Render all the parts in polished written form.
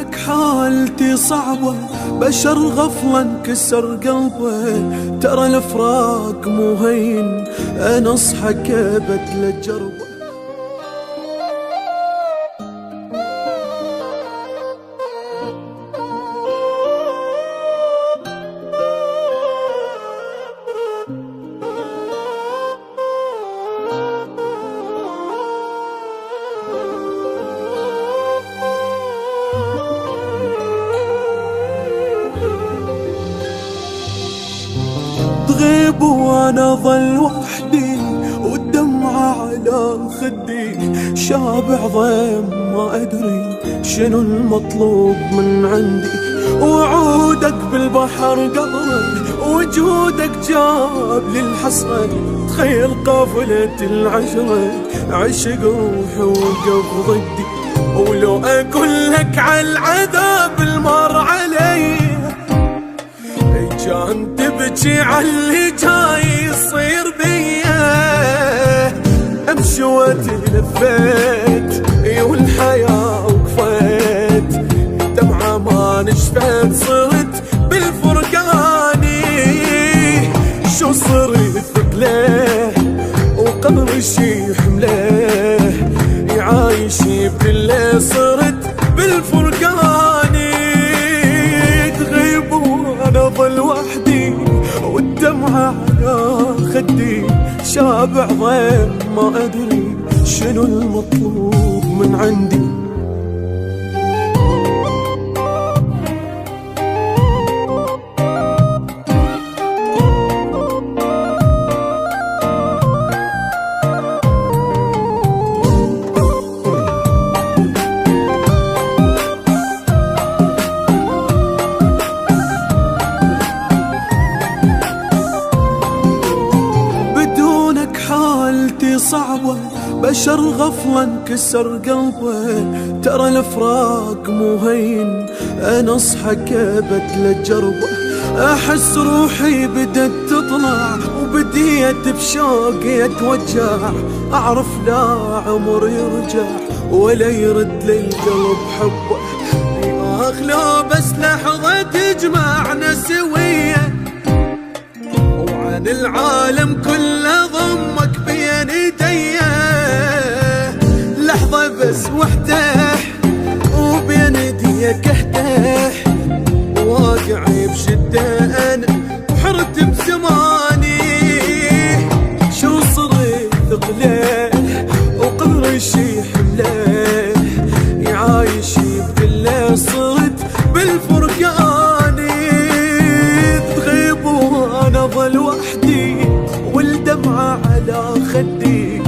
بدونك حالتي صعبة، بشر غفلة انكسر قلبه. ترى الفراق مو هين، انصحك ابد لا تجربه. تغيب وانا ظل وحدي، والدمعة على خدي، شابع ضيم ما ادري شنو المطلوب من عندي. وعودك بالبحر قبرك، وجودك جاب لي الحسرة. تخيل قافلة العشرة، عشق روحي وقف ضدي. ولو اقول لك على العذاب المر علي، كان تبكي عاللي جاي يصير بيا. امشي وتلفيت والحياة وقفت، دمعة ما نشفت صرت بالفرقاني. شو صرت ثقله وقبر شي حمله، يعايش بكله صرت بالفرقاني. تغيب وانا ظل وحدي، والدمعة على خدي، شابع ضيم ما ادري شنو المطلوب من عندي. حالتي صعبة، بشر غفلة انكسر قلبه. ترى الفراق مو هين، انصحك ابد لا تجربه. احس روحي بدت تطلع، وبديت بشوقي اتوجع. اعرف لا عمر يرجع، ولا يرد للقلب حبه. يا اخ لو بس لحظة تجمعنا سوية، وعن العالم كله ضمك بين ايديه. لحظة بس واحتاح، وبين ايديك اهتاح. واقعي بشدة انا وحرت بزماني. شو صرت ثقله وقبر شي حمله، يعايش بكله صرت بالفرقاني. تغيب وانا ظل وحدي، والدمعة على خدي،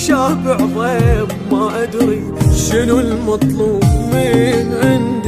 شابع ضيم ما ادري شنو المطلوب من عندي.